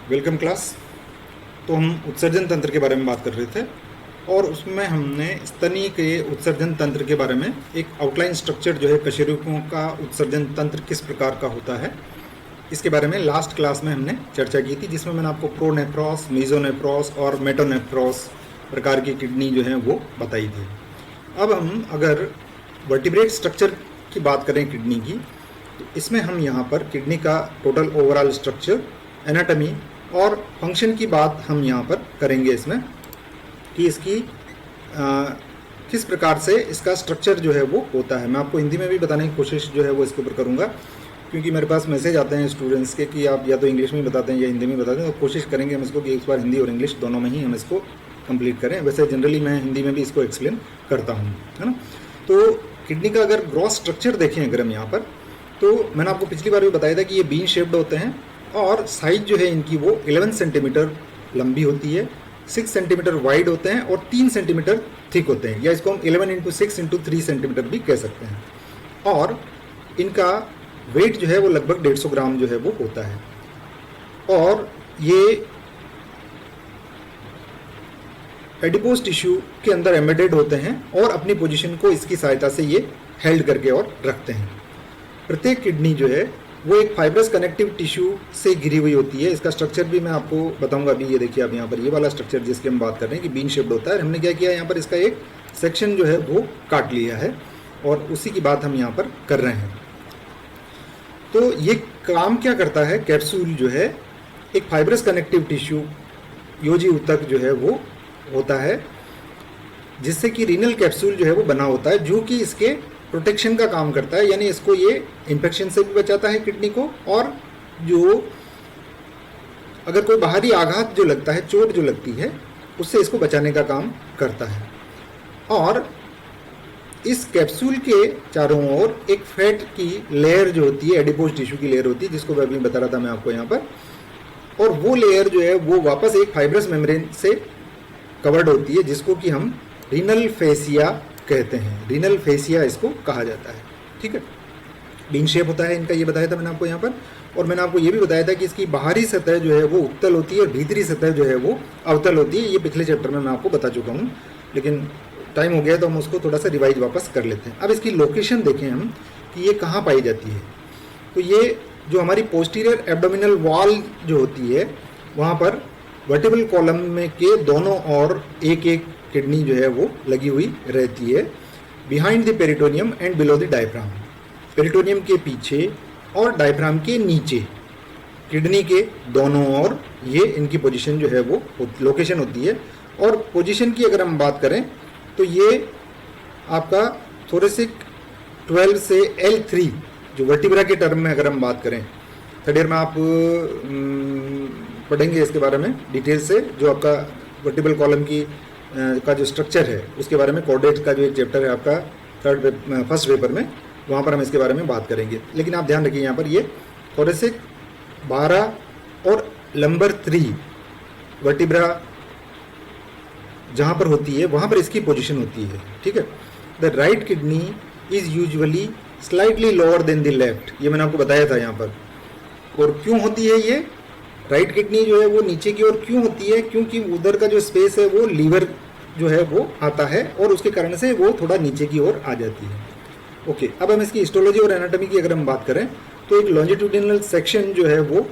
Welcome class. तो हम उत्सर्जन तंत्र के बारे में बात कर रहे थे और उसमें हमने स्तनी के उत्सर्जन तंत्र के बारे में एक आउटलाइन स्ट्रक्चर जो है कशेरुकों का उत्सर्जन तंत्र किस प्रकार का होता है इसके बारे में लास्ट क्लास में हमने चर्चा की थी, जिसमें मैंने आपको प्रोनेफ्रॉस, मेसोनेफ्रॉस और मेटोनेफ्रॉस प्रकार की किडनी जो है वो बताई थी। अब हम अगर वर्टिब्रेट स्ट्रक्चर की बात करें किडनी की, तो इसमें हम यहाँ पर किडनी का टोटल ओवरऑल स्ट्रक्चर, एनाटमी और फंक्शन की बात हम यहाँ पर करेंगे इसमें कि इसकी किस प्रकार से इसका स्ट्रक्चर जो है वो होता है। मैं आपको हिंदी में भी बताने की कोशिश जो है वो इसके ऊपर करूँगा, क्योंकि मेरे पास मैसेज आते हैं स्टूडेंट्स के कि आप या तो इंग्लिश में बताते हैं या हिंदी में बताते हैं, तो कोशिश करेंगे हम इसको कि इस बार हिंदी और इंग्लिश दोनों में ही हम इसको कंप्लीट करें। वैसे जनरली मैं हिंदी में भी इसको एक्सप्लेन करता हूँ, है ना। तो किडनी का अगर ग्रॉस स्ट्रक्चर देखें अगर हम यहाँ पर, तो मैंने आपको पिछली बार भी बताया था कि ये बीन शेप्ड होते हैं और साइज जो है इनकी वो 11 सेंटीमीटर लंबी होती है, 6 सेंटीमीटर वाइड होते हैं और 3 सेंटीमीटर थिक होते हैं, या इसको हम 11x6x3 सेंटीमीटर भी कह सकते हैं। और इनका वेट जो है वो लगभग 150 ग्राम जो है वो होता है और ये एडिपोज टिश्यू के अंदर एम्बेडेड होते हैं और अपनी पोजीशन को इसकी सहायता से ये हेल्ड करके और रखते हैं। प्रत्येक किडनी जो है वो एक फाइब्रस कनेक्टिव टिश्यू से घिरी हुई होती है। इसका स्ट्रक्चर भी मैं आपको बताऊंगा अभी। ये देखिए आप यहाँ पर ये वाला स्ट्रक्चर जिसकी हम बात कर रहे हैं कि बीन शेप्ड होता है, हमने क्या किया यहाँ पर इसका एक सेक्शन जो है वो काट लिया है और उसी की बात हम यहाँ पर कर रहे हैं। तो ये काम क्या करता है, कैप्सूल जो है एक फाइब्रस कनेक्टिव टिश्यू योजी ऊतक जो है वो होता है, जिससे कि रीनल कैप्सूल जो है वो बना होता है, जो कि इसके प्रोटेक्शन का काम करता है। यानी इसको ये इन्फेक्शन से भी बचाता है किडनी को, और जो अगर कोई बाहरी आघात जो लगता है, चोट जो लगती है, उससे इसको बचाने का काम करता है। और इस कैप्सूल के चारों ओर एक फैट की लेयर जो होती है, एडिपोज टिश्यू की लेयर होती है, जिसको मैं अभी बता रहा था मैं आपको यहाँ पर, और वो लेयर जो है वो वापस एक फाइब्रस मेम्ब्रेन से कवर्ड होती है, जिसको कि हम रीनल फेसिया कहते हैं। रीनल फेसिया इसको कहा जाता है, ठीक है। बीन शेप होता है इनका, ये बताया था मैंने आपको यहाँ पर। और मैंने आपको ये भी बताया था कि इसकी बाहरी सतह जो है वो उत्तल होती है और भीतरी सतह जो है वो अवतल होती है। ये पिछले चैप्टर में मैं आपको बता चुका हूँ, लेकिन टाइम हो गया तो हम उसको थोड़ा सा रिवाइज वापस कर लेते हैं। अब इसकी लोकेशन देखें हम कि ये कहाँ पाई जाती है। तो ये जो हमारी पोस्टीरियर एब्डोमिनल वॉल जो होती है, वहाँ पर वर्टिब्रल कॉलम में के दोनों ओर एक एक किडनी जो है वो लगी हुई रहती है, behind the peritoneum and below the diaphragm. Peritoneum के पीछे और डायफ्राम के नीचे किडनी के दोनों ओर ये इनकी पोजीशन जो है वो लोकेशन होती है। और पोजीशन की अगर हम बात करें तो ये आपका थोरेसिक 12 से L3 जो वर्टिब्रा के टर्म में अगर हम बात करें, थर्ड ईयर में आप पढ़ेंगे इसके बारे में डिटेल से, जो आपका वर्टिब्रल कॉलम की का जो स्ट्रक्चर है उसके बारे में, कोऑर्डिनेट का जो एक चैप्टर है आपका फर्स्ट पेपर में, वहाँ पर हम इसके बारे में बात करेंगे। लेकिन आप ध्यान रखिए यहाँ पर ये थोरेसिक 12 और लंबर 3 वर्टिब्रा जहाँ पर होती है वहाँ पर इसकी पोजीशन होती है, ठीक है। The right kidney is usually slightly lower than the left, ये मैंने आपको बताया था यहाँ पर। और क्यों होती है ये राइट किडनी जो है वो नीचे की ओर क्यों होती है, क्योंकि उधर का जो स्पेस है वो लीवर जो है वो आता है और उसके कारण से वो थोड़ा नीचे की ओर आ जाती है। ओके, अब हम इसकी हिस्टोलॉजी और एनाटॉमी की अगर हम बात करें तो एक लॉन्जिट्यूडिनल सेक्शन जो है वो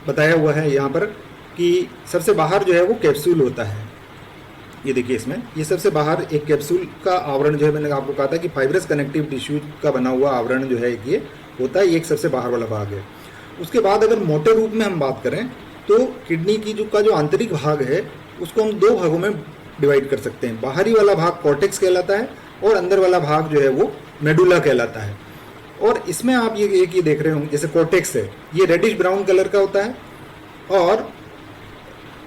बताया हुआ है यहाँ पर कि सबसे बाहर जो है वो कैप्सूल होता है। ये देखिए इसमें ये सबसे बाहर एक कैप्सूल का आवरण जो है, मैंने आपको कहा था कि फाइब्रस कनेक्टिव टिश्यू का बना हुआ आवरण जो है ये होता है, ये एक सबसे बाहर वाला भाग है। उसके बाद अगर मोटे रूप में हम बात करें तो किडनी की जो आंतरिक भाग है उसको हम दो भागों में डिवाइड कर सकते हैं। बाहरी वाला भाग कॉर्टेक्स कहलाता है और अंदर वाला भाग जो है वो मेडुला कहलाता है। और इसमें आप ये देख रहे होंगे, जैसे कॉर्टेक्स है ये रेडिश ब्राउन कलर का होता है और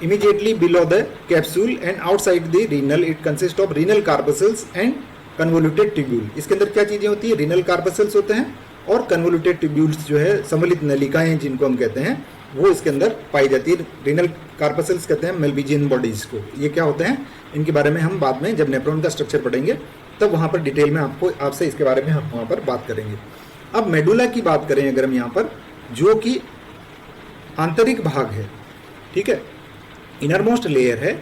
immediately below the capsule and outside the renal it consist of renal corpuscles and convoluted tubule. इसके अंदर क्या चीज़ें होती है, रीनल कार्पसल्स होते हैं और कन्वोल्यूटेड ट्यूब्यूल्स जो है सम्मिलित नलिकाएं जिनको हम कहते हैं वो इसके अंदर पाई जाती है। रीनल कार्पसल्स कहते हैं मेल्बिजियन बॉडीज को। ये क्या होते हैं, इनके बारे में हम बाद में जब नेफ्रॉन का स्ट्रक्चर पढ़ेंगे तब वहाँ पर डिटेल में आपसे इसके बारे में हम वहाँ पर बात करेंगे। अब मेडुला की बात करें अगर हम यहाँ पर, जो कि आंतरिक भाग है, ठीक है, इनर मोस्ट लेयर है।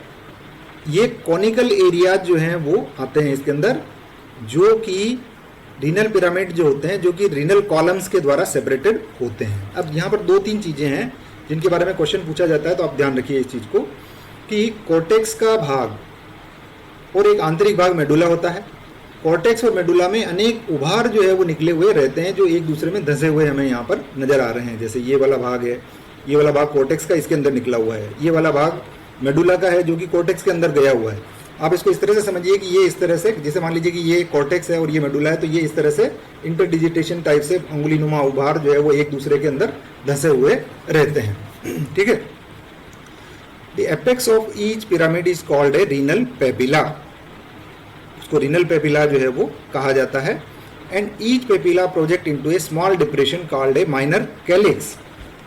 ये कॉनिकल एरियाज जो हैं वो आते हैं इसके अंदर, जो कि रीनल पिरामिड जो होते हैं, जो कि रीनल कॉलम्स के द्वारा सेपरेटेड होते हैं। अब यहाँ पर 2-3 चीज़ें हैं जिनके बारे में क्वेश्चन पूछा जाता है, तो आप ध्यान रखिए इस चीज़ को कि कॉर्टेक्स का भाग और एक आंतरिक भाग मेडुला होता है। कॉर्टेक्स और मेडुला में अनेक उभार जो है वो निकले हुए रहते हैं, जो एक दूसरे में धंसे हुए हमें यहाँ पर नजर आ रहे हैं। जैसे ये वाला भाग है, ये वाला भाग कॉर्टेक्स का इसके अंदर निकला हुआ है, ये वाला भाग मेडुला का है जो कि कॉर्टेक्स के अंदर गया हुआ है। आप इसको इस तरह से समझिए कि ये इस तरह से, जैसे मान लीजिए कि ये कॉर्टेक्स है और ये मेडुला है, तो ये इस तरह से इंटरडिजिटेशन टाइप से अंगुलीनुमा उभार जो है वो एक दूसरे के अंदर धंसे हुए रहते हैं। ठीक है, the apex of each pyramid is called a renal papilla. उसको रीनल पेपिला जो है वो कहा जाता है। And each papilla project into A small depression called a minor calyx.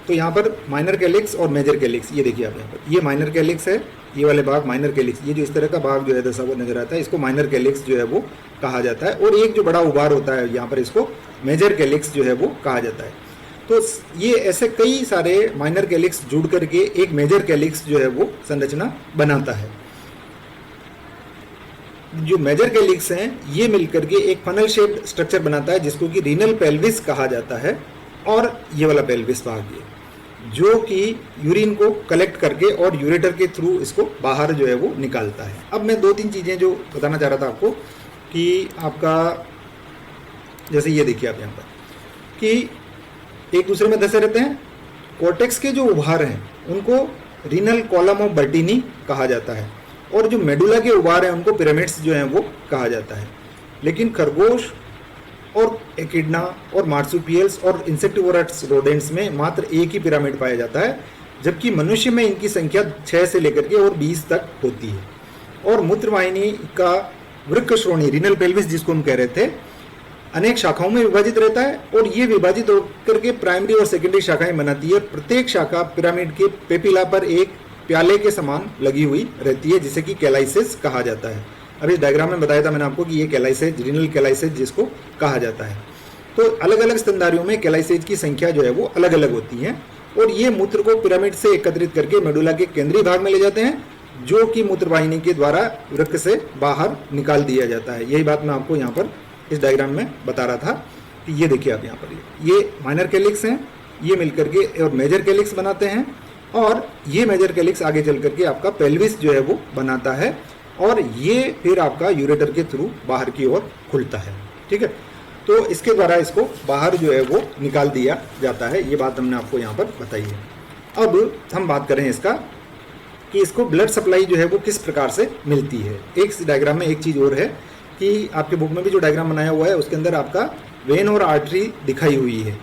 तो यहाँ पर माइनर कैलिक्स और मेजर कैलिक्स, ये देखिए आप यहाँ पर, ये माइनर कैलिक्स है, ये वाले भाग माइनर कैलिक्स, ये जो इस तरह का भाग जो है दसा हुआ नजर आता है, इसको माइनर कैलिक्स जो है वो कहा जाता है। और एक जो बड़ा उभार होता है यहाँ पर, इसको मेजर कैलिक्स जो है वो कहा जाता है। तो ये ऐसे कई सारे माइनर कैलिक्स जुड़ करके एक मेजर कैलिक्स जो है वो संरचना बनाता है। जो मेजर कैलिक्स हैं ये मिलकर के एक फनल शेप्ड स्ट्रक्चर बनाता है, जिसको कि रीनल पेल्विस कहा जाता है। और ये वाला पेल्विस भाग ये, जो कि यूरिन को कलेक्ट करके और यूरेटर के थ्रू इसको बाहर जो है वो निकालता है। अब मैं 2-3 चीज़ें जो बताना चाह रहा था आपको कि आपका, जैसे ये देखिए आप यहाँ पर कि एक दूसरे में धंसे रहते हैं। कॉर्टेक्स के जो उभार हैं उनको रीनल कॉलम ऑफ बर्टीनी कहा जाता है, और जो मेडुला के उभार हैं उनको पिरामिड्स जो हैं वो कहा जाता है। लेकिन खरगोश और एकिडना और मार्सुपियल्स और इंसेक्टिवोरस रोडेंट्स में मात्र एक ही पिरामिड पाया जाता है, जबकि मनुष्य में इनकी संख्या 6 से लेकर के और 20 तक होती है। और मूत्रवाहिनी का वृक्क श्रोणी रीनल पेल्विस जिसको हम कह रहे थे, अनेक शाखाओं में विभाजित रहता है, और ये विभाजित होकर के प्राइमरी और सेकेंडरी शाखाएं बनाती है। प्रत्येक शाखा पिरामिड के पेपिला पर एक प्याले के समान लगी हुई रहती है, जिसे कि कैलाइसिस कहा जाता है। अब इस डायग्राम में बताया था मैंने आपको कि ये कैलाइसेज, रीनल कैलाइसेज जिसको कहा जाता है। तो अलग अलग स्तनधारियों में कैलाइसेज की संख्या जो है वो अलग अलग होती है, और ये मूत्र को पिरामिड से एकत्रित करके मेडुला के केंद्रीय भाग में ले जाते हैं, जो कि मूत्रवाहिनी के द्वारा वृक्क से बाहर निकाल दिया जाता है। यही बात मैं आपको यहाँ पर इस डायग्राम में बता रहा था कि ये देखिए आप यहाँ पर, ये माइनर कैलिक्स हैं, ये मिलकर के और मेजर कैलिक्स बनाते हैं, और ये मेजर कैलिक्स आगे चल करके आपका पेल्विस जो है वो बनाता है, और ये फिर आपका यूरेटर के थ्रू बाहर की ओर खुलता है। ठीक है, तो इसके द्वारा इसको बाहर जो है वो निकाल दिया जाता है। ये बात हमने आपको यहाँ पर बताई है। अब हम बात करें इसका कि इसको ब्लड सप्लाई जो है वो किस प्रकार से मिलती है। एक डायग्राम में एक चीज़ और है कि आपके बुक में भी जो डायग्राम बनाया हुआ है उसके अंदर आपका वेन और आर्टरी दिखाई हुई है।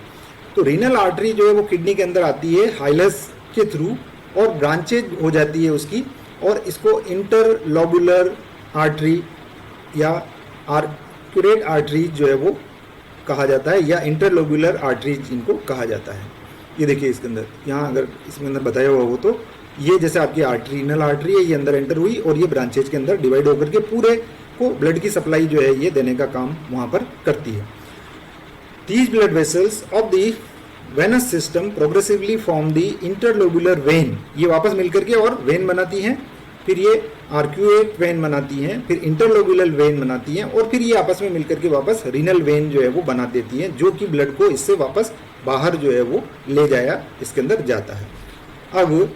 तो रीनल आर्टरी जो है वो किडनी के अंदर आती है हाइलस के थ्रू, और ब्रांचेज हो जाती है उसकी, और इसको इंटरलोबुलर आर्टरी या आर्क्यूरेट आर्टरी जो है वो कहा जाता है, या इंटरलोबुलर आर्टरी जिनको कहा जाता है। ये देखिए इसके अंदर, यहाँ अगर इसमें अंदर बताया हुआ हो तो ये जैसे आपकी आर्टरी, रीनल आर्टरी है, ये अंदर एंटर हुई और ये ब्रांचेज के अंदर डिवाइड होकर के पूरे को ब्लड की सप्लाई जो है ये देने का काम वहाँ पर करती है। These blood vessels of the venous system progressively form the interlobular when, ये वापस मिलकर के और वेन बनाती हैं, फिर ये आर्क्यूएट वेन बनाती हैं, फिर इंटरलोबुलर वेन बनाती हैं, और फिर ये आपस में मिलकर के वापस रीनल वेन जो है वो बना देती हैं, जो कि ब्लड को इससे वापस बाहर जो है वो ले जाया इसके अंदर जाता है। अब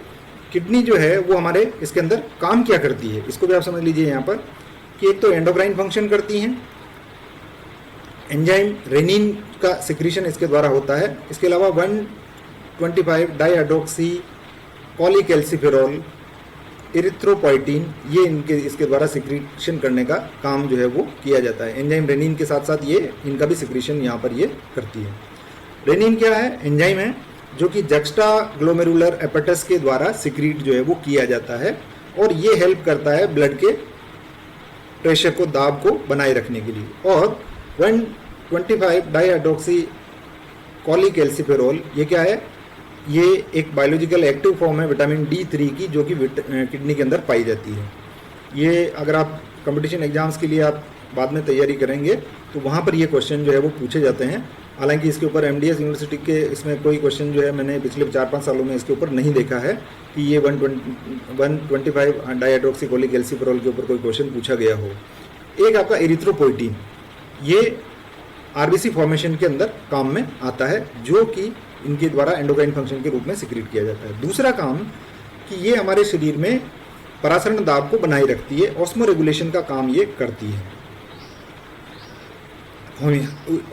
किडनी जो है वो हमारे इसके अंदर काम क्या करती है, इसको भी आप समझ लीजिए यहाँ पर कि एक तो एंडोक्राइन फंक्शन करती हैं, एंजाइम रेनिन का सिक्रीशन इसके द्वारा होता है। इसके अलावा 125 डाईहाइड्रोक्सी पॉलीकैल्सिफेरॉल, इरिथ्रोपोइटीन, ये इसके द्वारा सिक्रीशन करने का काम जो है वो किया जाता है। एंजाइम रेनिन के साथ साथ ये इनका भी सिक्रीशन यहाँ पर ये करती है। रेनिन क्या है? एंजाइम है जो कि जक्स्टा ग्लोमेरुलर एपेटस के द्वारा सिक्रीट जो है वो किया जाता है, और ये हेल्प करता है ब्लड के प्रेशर को, दाब को बनाए रखने के लिए। और 125 डाईहाइड्रोक्सी कॉलीकैल्सिफेरॉल, ये क्या है? ये एक बायोलॉजिकल एक्टिव फॉर्म है विटामिन D3 की, जो कि किडनी के अंदर पाई जाती है। ये अगर आप कंपटीशन एग्जाम्स के लिए आप बाद में तैयारी करेंगे तो वहाँ पर ये क्वेश्चन जो है वो पूछे जाते हैं, हालांकि इसके ऊपर एमडीएस यूनिवर्सिटी के इसमें कोई क्वेश्चन जो है मैंने पिछले 4-5 सालों में इसके ऊपर नहीं देखा है कि ये 125 डाइहाइड्रोक्सीकोलिक एल्सिफेरॉल के ऊपर कोई क्वेश्चन पूछा गया हो। एक आपका एरिथ्रोपोइटीन, ये आरबीसी फॉर्मेशन के अंदर काम में आता है, जो कि इनके द्वारा एंडोक्राइन फंक्शन के रूप में सिक्रीट किया जाता है। दूसरा काम कि ये हमारे शरीर में परासरण दाब को बनाए रखती है, ऑस्मो रेगुलेशन का काम ये करती है,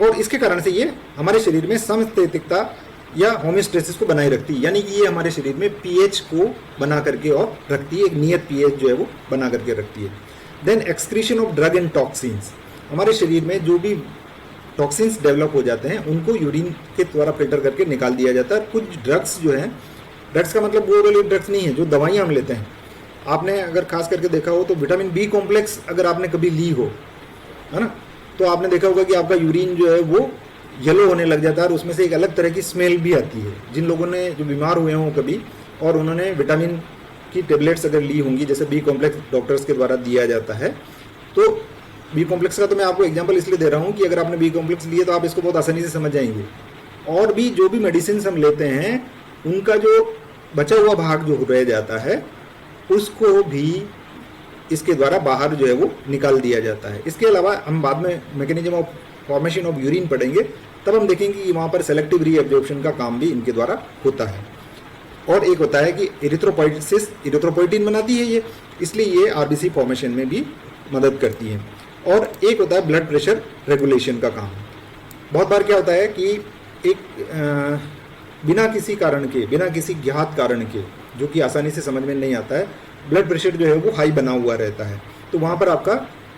और इसके कारण से ये हमारे शरीर में समस्थैतिकता या होमियोस्टेसिस को बनाए रखती है, यानी कि ये हमारे शरीर में पीएच को बना करके और रखती है, एक नियत पीएच जो है वो बना करके रखती है। Then excretion of drug and toxins, हमारे शरीर में जो भी टॉक्सिन्स डेवलप हो जाते हैं उनको यूरिन के द्वारा फिल्टर करके निकाल दिया जाता है। कुछ ड्रग्स जो हैं, ड्रग्स का मतलब वो वाली ड्रग्स नहीं है जो दवाइयाँ हम लेते हैं, आपने अगर खास करके देखा हो तो विटामिन बी कॉम्प्लेक्स अगर आपने कभी ली हो, है ना, तो आपने देखा होगा कि आपका यूरिन जो है वो येलो होने लग जाता है और उसमें से एक अलग तरह की स्मेल भी आती है। जिन लोगों ने जो बीमार हुए हों कभी और उन्होंने विटामिन की टेबलेट्स अगर ली होंगी, जैसे बी कॉम्प्लेक्स डॉक्टर्स के द्वारा दिया जाता है, तो बी कॉम्प्लेक्स का तो मैं आपको एग्जांपल इसलिए दे रहा हूँ कि अगर आपने बी कॉम्प्लेक्स लिए तो आप इसको बहुत आसानी से समझ जाएंगे। और भी जो भी मेडिसिन हम लेते हैं उनका जो बचा हुआ भाग जो रह जाता है उसको भी इसके द्वारा बाहर जो है वो निकाल दिया जाता है। इसके अलावा हम बाद में mechanism of formation of urine पढ़ेंगे, तब हम देखेंगे कि वहाँ पर सेलेक्टिव रीएब्जॉर्प्शन का काम भी इनके द्वारा होता है। और एक होता है कि एरिथ्रोपोइटिस, एरिथ्रोपोइटिन बनाती है ये, इसलिए ये आरबीसी फॉर्मेशन में भी मदद करती है। और एक होता है ब्लड प्रेशर रेगुलेशन का काम। बहुत बार क्या होता है कि एक बिना किसी कारण के, बिना किसी ज्ञात कारण के, जो कि आसानी से समझ में नहीं आता है, ब्लड प्रेशर जो है वो हाई बना हुआ रहता है, तो वहाँ पर आपका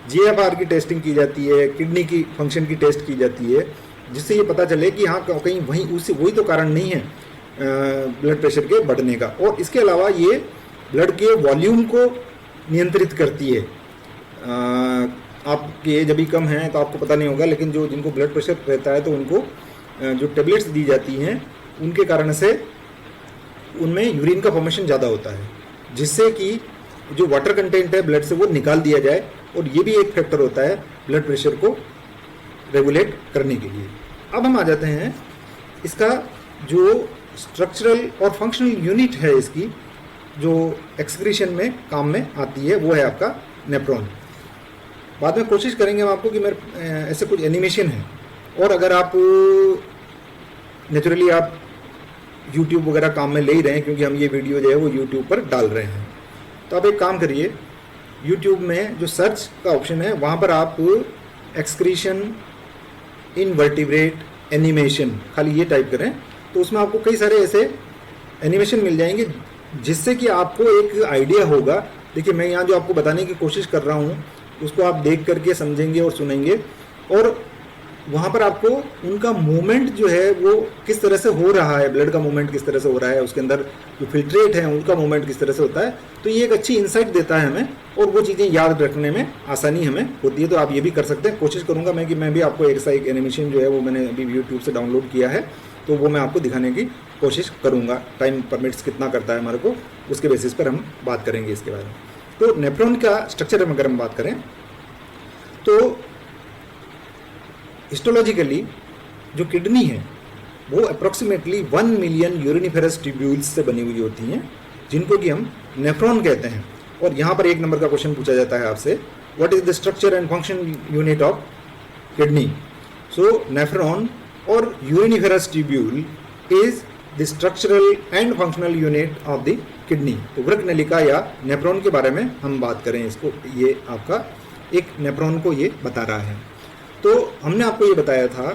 जीएफआर की टेस्टिंग की जाती है, किडनी की फंक्शन की टेस्ट की जाती है, जिससे ये पता चले कि हाँ कहीं वही तो कारण नहीं है ब्लड प्रेशर के बढ़ने का। और इसके अलावा ये ब्लड के वॉल्यूम को नियंत्रित करती है। आपकी एज अभी कम है तो आपको पता नहीं होगा, लेकिन जो जिनको ब्लड प्रेशर रहता है तो उनको जो टेबलेट्स दी जाती हैं उनके कारण से उनमें यूरिन का फॉर्मेशन ज़्यादा होता है, जिससे कि जो वाटर कंटेंट है ब्लड से वो निकाल दिया जाए, और ये भी एक फैक्टर होता है ब्लड प्रेशर को रेगुलेट करने के लिए। अब हम आ जाते हैं इसका जो स्ट्रक्चरल और फंक्शनल यूनिट है, इसकी जो एक्सक्रीशन में काम में आती है, वो है आपका नेफ्रॉन। बाद में कोशिश करेंगे हम आपको कि मेरे ऐसे कुछ एनिमेशन है, और अगर आप नेचुरली आप YouTube वगैरह काम में ले ही रहे हैं, क्योंकि हम ये वीडियो जो है वो YouTube पर डाल रहे हैं, तो आप एक काम करिए, YouTube में जो सर्च का ऑप्शन है वहाँ पर आप एक्सक्रीशन इन वर्टिब्रेट एनिमेशन खाली ये टाइप करें, तो उसमें आपको कई सारे ऐसे एनिमेशन मिल जाएंगे, जिससे कि आपको एक आइडिया होगा। देखिए मैं यहाँ जो आपको बताने की कोशिश कर रहा हूँ उसको आप देख करके समझेंगे और सुनेंगे, और वहाँ पर आपको उनका मूवमेंट जो है वो किस तरह से हो रहा है, ब्लड का मूवमेंट किस तरह से हो रहा है, उसके अंदर जो फिल्ट्रेट है उनका मूवमेंट किस तरह से होता है, तो ये एक अच्छी इंसाइट देता है हमें, और वो चीज़ें याद रखने में आसानी हमें होती है। तो आप ये भी कर सकते हैं। कोशिश करूँगा मैं कि मैं भी आपको एक एनिमेशन जो है वो मैंने अभी यूट्यूब से डाउनलोड किया है, तो वो मैं आपको दिखाने की कोशिश करूँगा। टाइम परमिट्स कितना करता है हमारे को, उसके बेसिस पर हम बात करेंगे इसके बारे में। तो नेफ्रॉन का स्ट्रक्चर अगर हम बात करें तो हिस्टोलॉजिकली जो किडनी है वो अप्रॉक्सीमेटली 1 मिलियन यूरिनिफेरस ट्यूब्यूल्स से बनी हुई होती हैं, जिनको कि हम नेफ्रॉन कहते हैं। और यहाँ पर 1 नंबर का क्वेश्चन पूछा जाता है आपसे, what is the structure and function unit of kidney. So nephron और uriniferous tubule is the structural and functional unit of the kidney. तो वृक्क नलिका या नेफ्रॉन के बारे में हम बात करें, इसको ये आपका एक नेफ्रॉन को ये बता रहा है। तो हमने आपको ये बताया था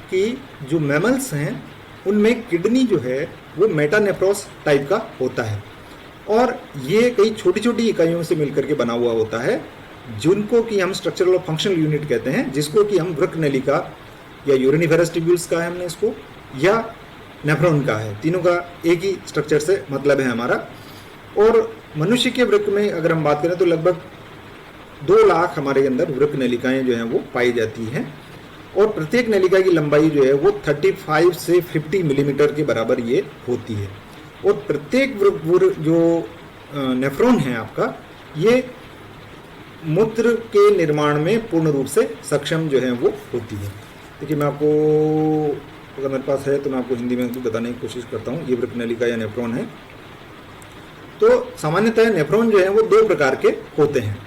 कि जो मैमल्स हैं उनमें किडनी जो है वो मेटानेफ्रॉस टाइप का होता है, और ये कई छोटी छोटी इकाइयों से मिलकर के बना हुआ होता है, जिनको कि हम स्ट्रक्चरल और फंक्शनल यूनिट कहते हैं, जिसको कि हम वृक्क नलिका या यूरिनिफेरस ट्यूब्यूल्स का है हमने इसको, या नेफ्रॉन का है। तीनों का एक ही स्ट्रक्चर से मतलब है हमारा। और मनुष्य के वृक्क में अगर हम बात करें तो लगभग 2 लाख हमारे अंदर वृक्क नलिकाएं जो हैं वो पाई जाती हैं, और प्रत्येक नलिका की लंबाई जो है वो 35 से 50 मिलीमीटर के बराबर ये होती है। और प्रत्येक जो नेफ्रॉन है आपका, ये मूत्र के निर्माण में पूर्ण रूप से सक्षम जो है वो होती है। देखिए मैं आपको अगर मेरे पास है तो मैं आपको हिंदी में बताने की कोशिश करता हूँ। ये वृक्क नलिका या नेफ्रॉन है। तो सामान्यतः नेफ्रॉन जो है वो दो प्रकार के होते हैं।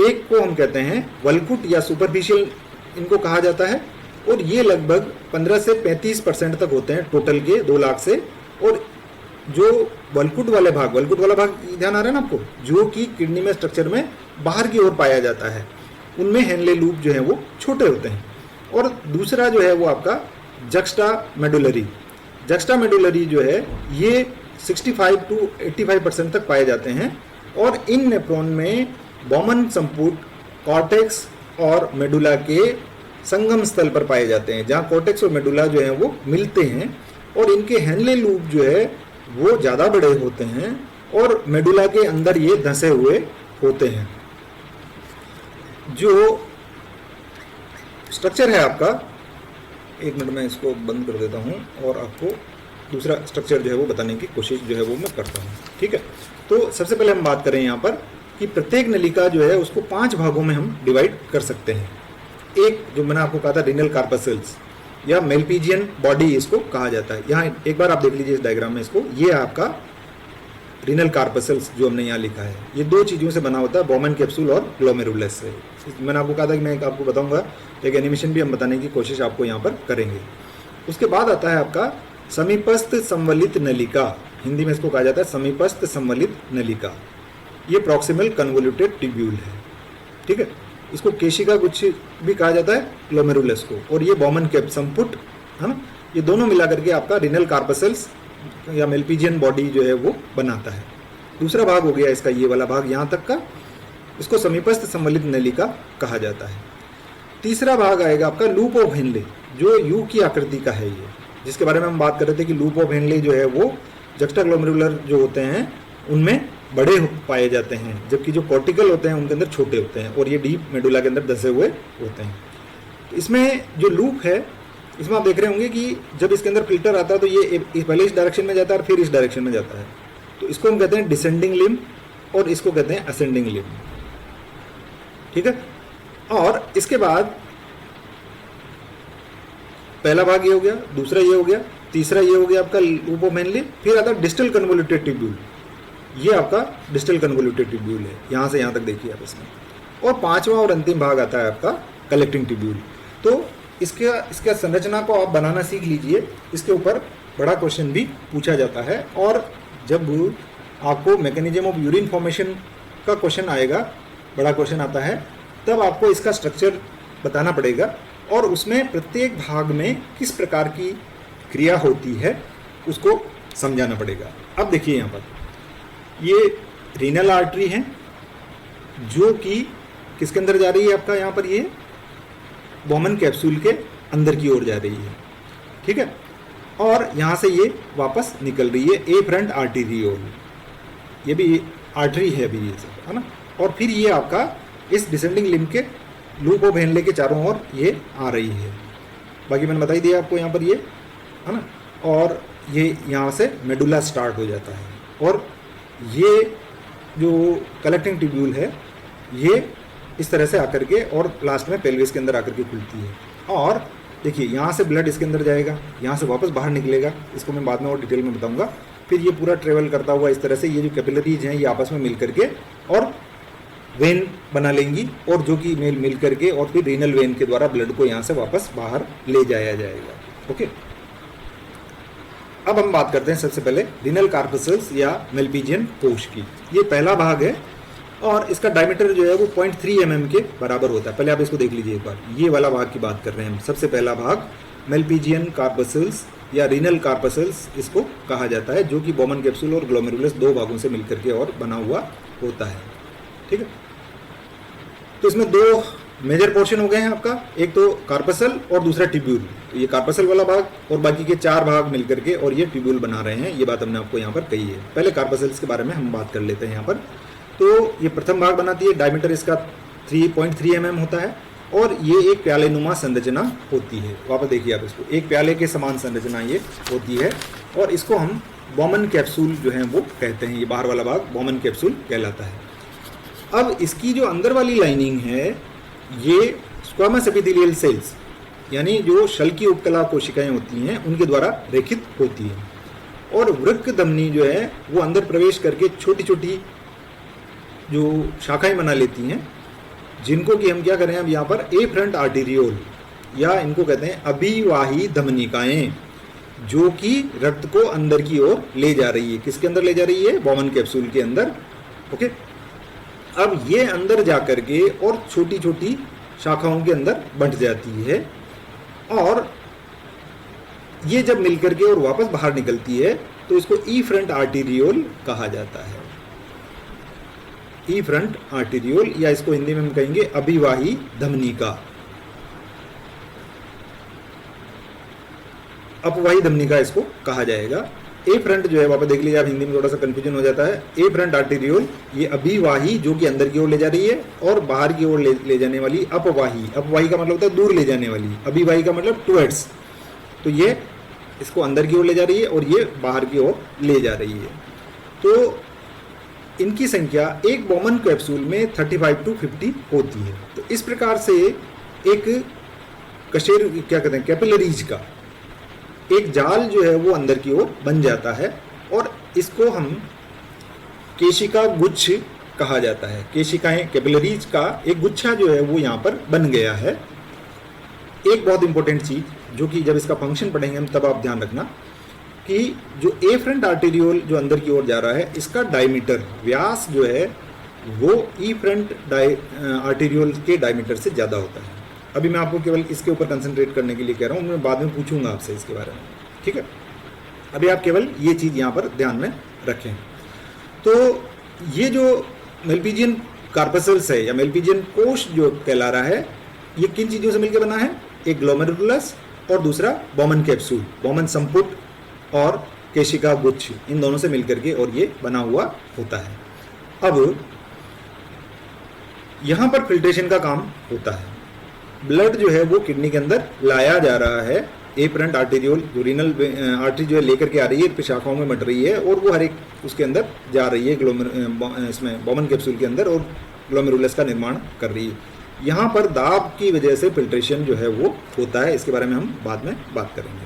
एक को हम कहते हैं वल्कुट या सुपरफिशियल इनको कहा जाता है, और ये लगभग 15 से 35% तक होते हैं टोटल के 2 लाख से। और जो वल्कुट वाला भाग ध्यान आ रहा है ना आपको, जो कि किडनी में स्ट्रक्चर में बाहर की ओर पाया जाता है, उनमें हेनले लूप जो है वो छोटे होते हैं। और दूसरा जो है वो आपका जक्स्टा मेडुलरी जो है ये 65 to 85% तक पाए जाते हैं। और इन नेफ्रॉन में बॉमन संपुट कॉर्टेक्स और मेडुला के संगम स्थल पर पाए जाते हैं, जहाँ कॉर्टेक्स और मेडुला जो है वो मिलते हैं। और इनके हेनले लूप जो है वो ज़्यादा बड़े होते हैं और मेडुला के अंदर ये धंसे हुए होते हैं। जो स्ट्रक्चर है आपका, एक मिनट में इसको बंद कर देता हूँ और आपको दूसरा स्ट्रक्चर जो है वो बताने की कोशिश जो है वो मैं करता हूँ, ठीक है। तो सबसे पहले हम बात करें यहाँ पर कि प्रत्येक नलिका जो है उसको 5 भागों में हम डिवाइड कर सकते हैं। एक जो मैंने आपको कहा था रीनल कार्पसेल्स या मेलपीजियन बॉडी इसको कहा जाता है। यहाँ एक बार आप देख लीजिए इस डायग्राम में इसको, ये आपका रीनल कार्पसेल्स जो हमने यहाँ लिखा है, ये 2 चीज़ों से बना होता है, बॉमन कैप्सूल और ग्लोमेरुलस से। मैंने आपको कहा था कि मैं आपको बताऊंगा, एक एनिमेशन भी हम बताने की कोशिश आपको यहाँ पर करेंगे। उसके बाद आता है आपका समीपस्थ संवलित नलिका, हिंदी में इसको कहा जाता है समीपस्थ संवलित नलिका। ये प्रॉक्सिमल कन्वोल्यूटेड ट्यूब्यूल है, ठीक है। इसको केशिका गुच्छ भी कहा जाता है ग्लोमेरुलस को, और ये बॉमन कैप संपुट है ना, ये दोनों मिला करके आपका रीनल कार्पसेल्स या मेलपीजियन बॉडी जो है वो बनाता है। दूसरा भाग हो गया इसका ये वाला भाग यहाँ तक का, इसको समीपस्थ संवलित नलिका कहा जाता है। तीसरा भाग आएगा आपका लूप ऑफ हेनले, जो यू की आकृति का है ये, जिसके बारे में हम बात कर रहे थे कि लूप ऑफ हेनले जो है वो जक्स्टाग्लोमेरुलर जो होते हैं उनमें बड़े पाए जाते हैं, जबकि जो कॉर्टिकल होते हैं उनके अंदर छोटे होते हैं, और ये डीप मेडुला के अंदर धंसे हुए होते हैं। इसमें जो लूप है, इसमें आप देख रहे होंगे कि जब इसके अंदर फिल्टर आता है तो ये पहले इस डायरेक्शन में जाता है और फिर इस डायरेक्शन में जाता है। तो इसको हम कहते हैं डिसेंडिंग लिम्ब और इसको कहते हैं असेंडिंग लिम्ब, ठीक है। और इसके बाद पहला भाग ये हो गया, दूसरा ये हो गया, तीसरा ये हो गया आपका लूप ऑफ हेनले। फिर आता है डिस्टल कन्वोल्यूटेड ट्यूब्यूल, ये आपका डिस्टल कन्वोल्यूटेड ट्यूब्यूल है, यहाँ से यहाँ तक देखिए आप इसमें। और 5वां और अंतिम भाग आता है आपका कलेक्टिंग ट्यूब्यूल। तो इसका संरचना को आप बनाना सीख लीजिए, इसके ऊपर बड़ा क्वेश्चन भी पूछा जाता है। और जब आपको मैकेनिज्म ऑफ यूरिन फॉर्मेशन का क्वेश्चन आएगा, बड़ा क्वेश्चन आता है, तब आपको इसका स्ट्रक्चर बताना पड़ेगा और उसमें प्रत्येक भाग में किस प्रकार की क्रिया होती है उसको समझाना पड़ेगा। अब देखिए यहाँ पर ये रीनल आर्टरी है जो कि किसके अंदर जा रही है आपका, यहाँ पर ये बॉमन कैप्सूल के अंदर की ओर जा रही है, ठीक है। और यहाँ से ये वापस निकल रही है ए फ्रंट आर्टीरियोल, ये भी आर्टरी है अभी ये सब, है ना। और फिर ये आपका इस डिसेंडिंग लिम्ब के लूप ऑफ हेनले के चारों ओर ये आ रही है। बाकी मैंने बता ही दिया आपको यहाँ पर ये, है ना। और ये यहाँ से मेडुला स्टार्ट हो जाता है, और ये जो कलेक्टिंग ट्यूब्यूल है ये इस तरह से आकर के और लास्ट में पेल्विस के अंदर आकर के खुलती है। और देखिए यहाँ से ब्लड इसके अंदर जाएगा, यहाँ से वापस बाहर निकलेगा, इसको मैं बाद में और डिटेल में बताऊंगा। फिर ये पूरा ट्रेवल करता हुआ इस तरह से ये जो कैपिलरीज हैं ये आपस में मिल करके और वेन बना लेंगी, और जो कि मिल करके और फिर रीनल वेन के द्वारा ब्लड को यहाँ से वापस बाहर ले जाया जाएगा, ओके। अब हम बात करते हैं सबसे पहले रीनल कार्पसेल्स या मेलपीजियन कोश की। ये पहला भाग है और इसका डायमीटर जो है वो 0.3 mm के बराबर होता है। पहले आप इसको देख लीजिए एक बार, ये वाला भाग की बात कर रहे हैं हम। सबसे पहला भाग मेलपीजियन कार्पसेल्स या रीनल कार्पसेल्स इसको कहा जाता है, जो कि बॉमन कैप्सूल और ग्लोमेरुलस 2 भागों से मिलकर के और बना हुआ होता है, ठीक है। तो इसमें 2 मेजर पोर्शन हो गए हैं आपका, एक तो कार्पसल और दूसरा ट्यूब्यूल। ये कार्पसल वाला भाग और बाकी के 4 भाग मिलकर के और ये ट्यूब्यूल बना रहे हैं, ये बात हमने आपको यहाँ पर कही है। पहले कार्पसेल्स के बारे में हम बात कर लेते हैं यहाँ पर। तो ये प्रथम भाग बनाती है, डायमीटर इसका 3.3 mm होता है और ये एक प्यालेनुमा संरचना होती है। वापस देखिए आप इसको, एक प्याले के समान संरचना ये होती है और इसको हम बॉमन कैप्सूल जो है वो कहते हैं। ये बाहर वाला भाग बॉमन कैप्सूल कहलाता है। अब इसकी जो अंदर वाली लाइनिंग है ये स्क्वामस एपिथेलियल सेल्स यानी जो शल की उपकला कोशिकाएं होती हैं उनके द्वारा रेखित होती है। और वृक्क धमनी जो है वो अंदर प्रवेश करके छोटी छोटी जो शाखाएं बना लेती हैं, जिनको कि हम क्या करें अब यहाँ पर एफ्रंट आर्टेरियोल या इनको कहते हैं अभिवाही धमनिकाएं, जो कि रक्त को अंदर की ओर ले जा रही है। किसके अंदर ले जा रही है? बॉमन कैप्सूल के अंदर। ओके, अब ये अंदर जा करके और छोटी छोटी शाखाओं के अंदर बंट जाती है, और ये जब मिलकर के और वापस बाहर निकलती है तो इसको ई फ्रंट आर्टेरियोल कहा जाता है। ई फ्रंट आर्टेरियोल, या इसको हिंदी में हम कहेंगे अभिवाही धमनिका, अपवाही धमनिका इसको कहा जाएगा। ए फ्रंट जो है, वापस देख लीजिए, आप हिंदी में थोड़ा सा कंफ्यूजन हो जाता है। ए फ्रंट आर्टेरियोल ये अभिवाही जो कि अंदर की ओर ले जा रही है, और बाहर की ओर ले जाने वाली अपवाही। अपवाही का मतलब होता है दूर ले जाने वाली, अभिवाही का मतलब टुवर्ड्स। तो ये इसको अंदर की ओर ले जा रही है और ये बाहर की ओर ले जा रही है। तो इनकी संख्या एक बॉमन कैप्सूल में 35 to 50 होती है। तो इस प्रकार से एक कशेर क्या कहते हैं कैपिलरीज का एक जाल जो है वो अंदर की ओर बन जाता है, और इसको हम केशिका गुच्छ कहा जाता है। केशिकाएं कैपिलरीज का एक गुच्छा जो है वो यहाँ पर बन गया है। एक बहुत इंपॉर्टेंट चीज जो कि जब इसका फंक्शन पढ़ेंगे हम तब आप ध्यान रखना कि जो एफ्रंट आर्टेरियोल जो अंदर की ओर जा रहा है, इसका डायमीटर व्यास जो है वो ई फ्रंट आर्टेरियोल के डायमीटर से ज़्यादा होता है। अभी मैं आपको केवल इसके ऊपर कंसंट्रेट करने के लिए कह रहा हूँ, मैं बाद में पूछूंगा आपसे इसके बारे में, ठीक है। अभी आप केवल ये चीज़ यहाँ पर ध्यान में रखें। तो ये जो मेलपीजियन कार्पसल्स है या मेलपीजियन कोश जो कहला रहा है, ये किन चीज़ों से मिलकर बना है? एक ग्लोमेरुलस और दूसरा बॉमन कैप्सूल, बॉमन संपुट और केशिका गुच्छ, इन दोनों से मिलकर के और ये बना हुआ होता है। अब यहाँ पर फिल्ट्रेशन का काम होता है। ब्लड जो है वो किडनी के अंदर लाया जा रहा है। एफ्रंट आर्टेरियोल जो रीनल आर्टरी जो है लेकर के आ रही है, शाखाओं में बट रही है, और वो हर एक उसके अंदर जा रही है इसमें बॉमन कैप्सूल के अंदर, और ग्लोमेरुलस का निर्माण कर रही है। यहाँ पर दाब की वजह से फिल्ट्रेशन जो है वो होता है। इसके बारे में हम बाद में बात करेंगे।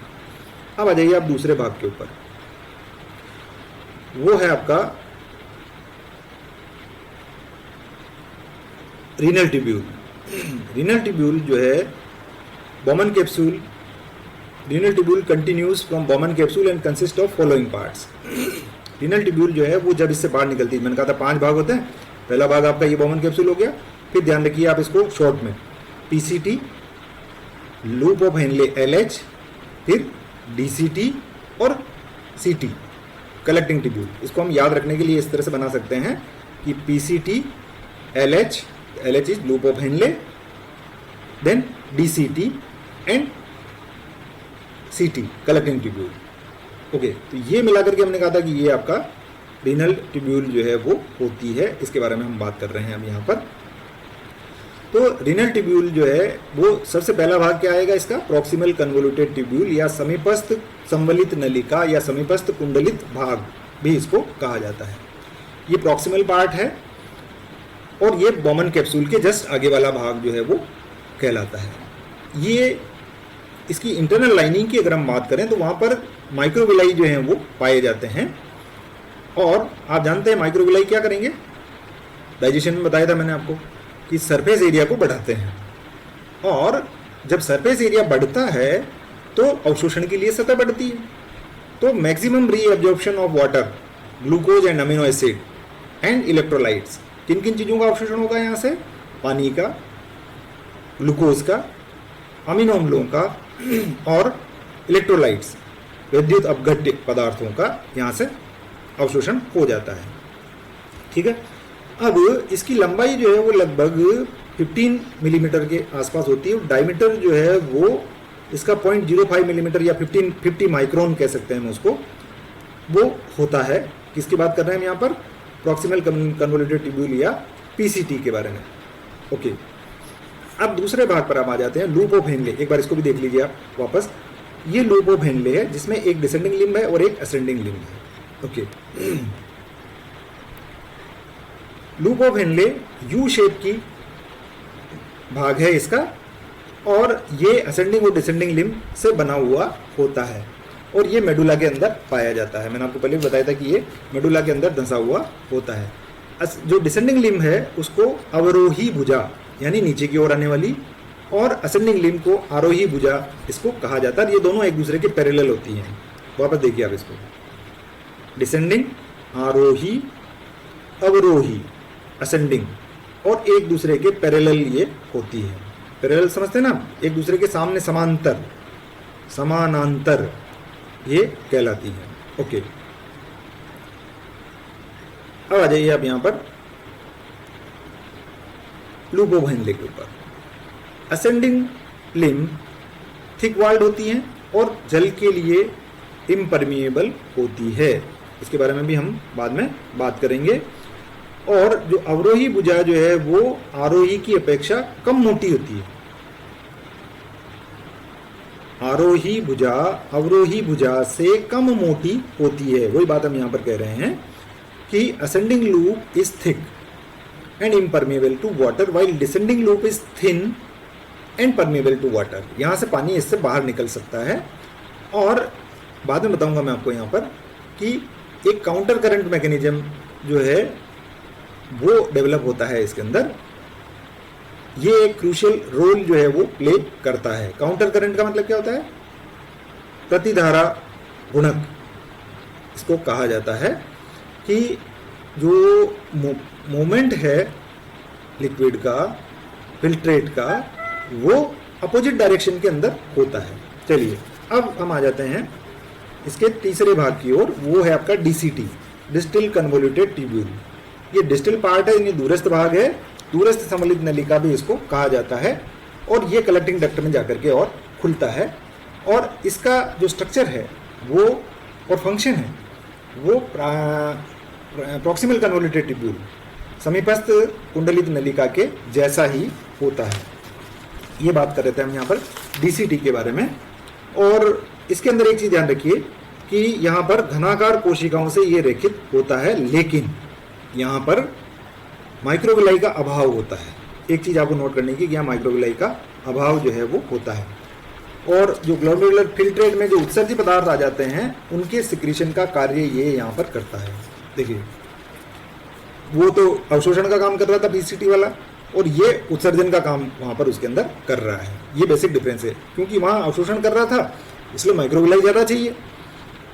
अब आ जाइए आप दूसरे भाग के ऊपर, वो है आपका रीनल ट्यूब्यूल। रीनल ट्यूब्यूल जो है Bowman capsule, renal tubule continues from Bowman capsule and consist of following parts. Renal tubule जो है वो जब इससे बाहर निकलती है, मैंने कहा था 5 भाग होते हैं। पहला भाग आपका ये बॉमन कैप्सूल हो गया, फिर ध्यान रखिए आप इसको शॉर्ट में PCT, loop of Henley LH, फिर डीसीटी और सीटी कलेक्टिंग ट्यूब्यूल। इसको हम याद रखने के लिए इस तरह से बना सकते हैं कि PCT LH, LH is loop of Henle, then DCT and CT collecting tubule. Okay, तो ये मिलाकर के हमने कहा था कि ये आपका रीनल ट्यूब्यूल जो है वो होती है। इसके बारे में हम बात कर रहे हैं अब यहाँ पर। तो रीनल ट्यूब्यूल जो है वो सबसे पहला भाग क्या आएगा इसका? प्रॉक्सिमल कन्वोल्यूटेड ट्यूब्यूल या समीपस्थ संवलित नलिका या समीपस्थ कुंडलित भाग भी इसको कहा जाता है। ये प्रॉक्सिमल पार्ट है, और ये बॉमन कैप्सूल के जस्ट आगे वाला भाग जो है वो कहलाता है। ये इसकी इंटरनल लाइनिंग की अगर हम बात करें तो वहाँ पर माइक्रोविलाई जो हैं वो पाए जाते हैं, और आप जानते हैं माइक्रोविलाई क्या करेंगे? डाइजेशन में बताया था मैंने आपको कि सरफेस एरिया को बढ़ाते हैं, और जब सरफेस एरिया बढ़ता है तो अवशोषण के लिए सतह बढ़ती है। तो maximum reabsorption of water, glucose and amino acid and electrolytes, किन किन चीज़ों का अवशोषण होगा यहाँ से? पानी का, ग्लूकोज का, अमीनो अम्लों का और इलेक्ट्रोलाइट्स विद्युत अपघट्य पदार्थों का यहाँ से अवशोषण हो जाता है। ठीक है। अब इसकी लंबाई जो है वो लगभग 15 मिलीमीटर के आसपास होती है। डायमीटर जो है वो इसका 0.05 मिलीमीटर या 50 माइक्रोन कह सकते हैं हम उसको, वो होता है। किसकी बात कर रहे हैं हम यहाँ पर? प्रॉक्सिमल कन्वोल्यूटेड ट्यूब्यूल या पीसीटी के बारे में। ओके, अब दूसरे भाग पर आप आ जाते हैं, लूप ऑफ हेनले। एक बार इसको भी देख लीजिए आप वापस। ये लूप ऑफ हेनले है जिसमें एक डिसेंडिंग लिम्ब है और एक असेंडिंग लिम्ब है। Okay, loop of Henley U shape की भाग है इसका, और ये असेंडिंग और डिसेंडिंग लिम्ब से बना हुआ होता है और ये मेडुला के अंदर पाया जाता है। मैंने आपको पहले बताया था कि ये मेडुला के अंदर धंसा हुआ होता है। जो डिसेंडिंग लिम्ब है उसको अवरोही भुजा यानी नीचे की ओर आने वाली, और असेंडिंग लिम्ब को आरोही भुजा इसको कहा जाता है। ये दोनों एक दूसरे के पैरेलल होती हैं। वापस देखिए आप इसको, डिसेंडिंग आरोही, अवरोही असेंडिंग, और एक दूसरे के पैरेलल ये होती है। पैरेलल समझते हैं ना, एक दूसरे के सामने समांतर, समानांतर ये कहलाती है। ओके, अब आ जाइए आप यहां पर लूपोवाइनले के ऊपर। असेंडिंग लिम्ब थिक वॉल्ड होती हैं और जल के लिए इम्परमिएबल होती है। इसके बारे में भी हम बाद में बात करेंगे। और जो अवरोही भुजा जो है वो आरोही की अपेक्षा कम मोटी होती है। आरोही भुजा अवरोही भुजा से कम मोटी होती है। वही बात हम यहां पर कह रहे हैं कि ascending loop is thick and impermeable to water while descending loop is thin and permeable to water. यहाँ से पानी इससे बाहर निकल सकता है। और बाद में बताऊंगा मैं आपको यहाँ पर कि एक काउंटर करंट मैकेनिज्म जो है वो डेवलप होता है इसके अंदर। ये एक क्रूशियल रोल जो है वो प्ले करता है। काउंटर करंट का मतलब क्या होता है? प्रतिधारा गुणक इसको कहा जाता है कि जो मोमेंट है लिक्विड का, फिल्ट्रेट का, वो अपोजिट डायरेक्शन के अंदर होता है। चलिए अब हम आ जाते हैं इसके तीसरे भाग की ओर, वो है आपका डीसीटी, डिस्टिल कन्वोल्यूटेड ट्यूब्यूल। ये डिस्टिल पार्ट है, ये दूरस्थ भाग है, दूरस्थ सम्मिलित नलिका भी इसको कहा जाता है। और ये कलेक्टिंग डक्ट में जाकर के और खुलता है। और इसका जो स्ट्रक्चर है वो और फंक्शन है वो प्रॉक्सिमल कन्वोल्यूटेड ट्यूब्यूल, समीपस्थ कुंडलित नलिका के जैसा ही होता है। ये बात कर रहे थे हम यहाँ पर डीसीटी के बारे में। और इसके अंदर एक चीज़ ध्यान रखिए कि यहाँ पर घनाकार कोशिकाओं से ये रेखित होता है, लेकिन यहाँ पर माइक्रोविलाई का अभाव होता है। एक चीज़ आपको नोट करने की कि यहाँ माइक्रोविलाई का अभाव जो है वो होता है। और जो ग्लोमेरुलर फिल्ट्रेट में जो उत्सर्जी पदार्थ आ जाते हैं उनके सिक्रीशन का कार्य ये यहाँ पर करता है। देखिए वो तो अवशोषण का काम कर रहा था डीसीटी वाला, और ये उत्सर्जन का काम वहाँ पर उसके अंदर कर रहा है। ये बेसिक डिफरेंस है, क्योंकि वहाँ अवशोषण कर रहा था इसलिए माइक्रोविलाई ज़्यादा चाहिए।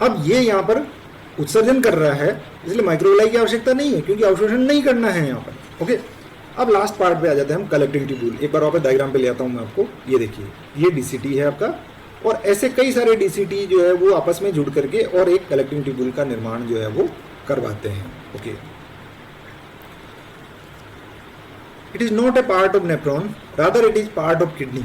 अब ये यहाँ पर उत्सर्जन कर रहा है इसलिए माइक्रोविलाई की आवश्यकता नहीं है, क्योंकि अवशोषण नहीं करना है यहाँ पर। ओके, अब लास्ट पार्ट पे आ जाते हैं हम, कलेक्टिंग ट्यूब्यूल। एक बार वापस डायग्राम पे ले आता हूँ मैं आपको। ये देखिए, ये डीसीटी है आपका, और ऐसे कई सारे डीसीटी जो है वो आपस में जुड़ करके और एक कलेक्टिंग ट्यूब्यूल का निर्माण जो है वो करवाते हैं। Okay, it is not a part of nephron, rather it is part of kidney.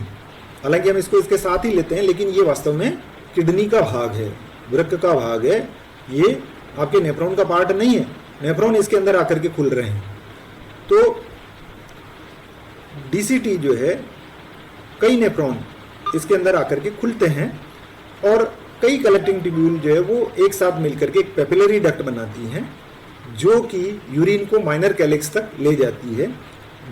हालांकि हम इसको इसके साथ ही लेते हैं, लेकिन ये वास्तव में किडनी का भाग है, वृक्क का भाग है। ये आपके नेफ्रॉन का पार्ट नहीं है। नेफ्रॉन इसके अंदर आकर के खुल रहे हैं। तो डीसीटी जो है, कई नेफ्रॉन इसके अंदर आकर के खुलते हैं और कई कलेक्टिंग ट्यूब्यूल जो है वो एक साथ मिलकर के एक पेपिलरी डक्ट बनाती हैं, जो कि यूरिन को माइनर कैलिक्स तक ले जाती है,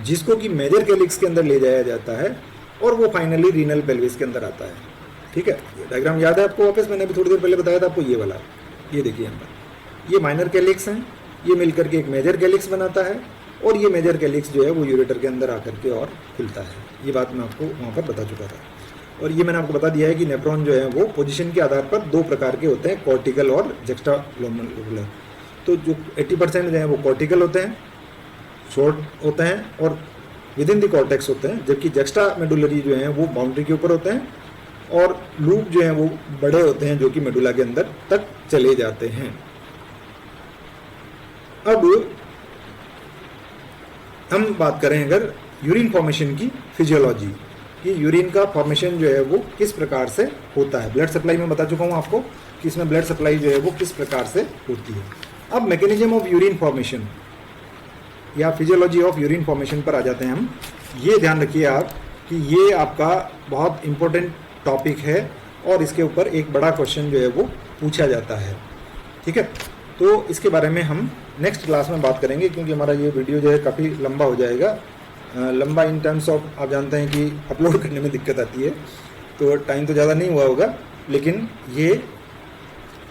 जिसको कि मेजर कैलिक्स के अंदर ले जाया जाता है, और वो फाइनली रीनल पेल्विस के अंदर आता है। ठीक है, ये डायग्राम याद है आपको? वापस मैंने अभी थोड़ी देर पहले बताया था आपको ये वाला। ये देखिए यहाँ पर ये माइनर कैलिक्स हैं, ये मिलकर के एक मेजर कैलिक्स बनाता है, और ये मेजर कैलिक्स जो है वो यूरेटर के अंदर आकर के और खुलता है। ये बात मैं आपको वहाँ पर बता चुका था। और ये मैंने आपको बता दिया है कि नेफ्रॉन जो है वो पोजीशन के आधार पर दो प्रकार के होते हैं, कॉर्टिकल और जुक्स्टाग्लोमेरुलर। तो जो 80% जो है वो कॉर्टिकल होते हैं, शॉर्ट होते हैं और विद इन द कॉर्टेक्स होते हैं, जबकि जक्स्टा मेडुलरी जो हैं वो बाउंड्री के ऊपर होते हैं, और लूप जो हैं वो बड़े होते हैं जो कि मेडुला के अंदर तक चले जाते हैं। अब हम बात करें अगर यूरिन फॉर्मेशन की फिजियोलॉजी, कि यूरिन का फॉर्मेशन जो है वो किस प्रकार से होता है। ब्लड सप्लाई में बता चुका हूँ आपको कि इसमें ब्लड सप्लाई जो है वो किस प्रकार से होती है। अब मैकेनिज्म ऑफ यूरिन फॉर्मेशन या फिजियोलॉजी ऑफ यूरिन फॉर्मेशन पर आ जाते हैं हम। ये ध्यान रखिए आप कि ये आपका बहुत इम्पोर्टेंट टॉपिक है और इसके ऊपर एक बड़ा क्वेश्चन जो है वो पूछा जाता है। ठीक है, तो इसके बारे में हम नेक्स्ट क्लास में बात करेंगे, क्योंकि हमारा ये वीडियो जो है काफ़ी लंबा हो जाएगा। लंबा इन टर्म्स ऑफ आप जानते हैं कि अपलोड करने में दिक्कत आती है, तो टाइम तो ज़्यादा नहीं हुआ होगा, लेकिन ये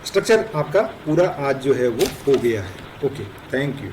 स्ट्रक्चर आपका पूरा आज जो है वो हो गया है। Okay, thank you.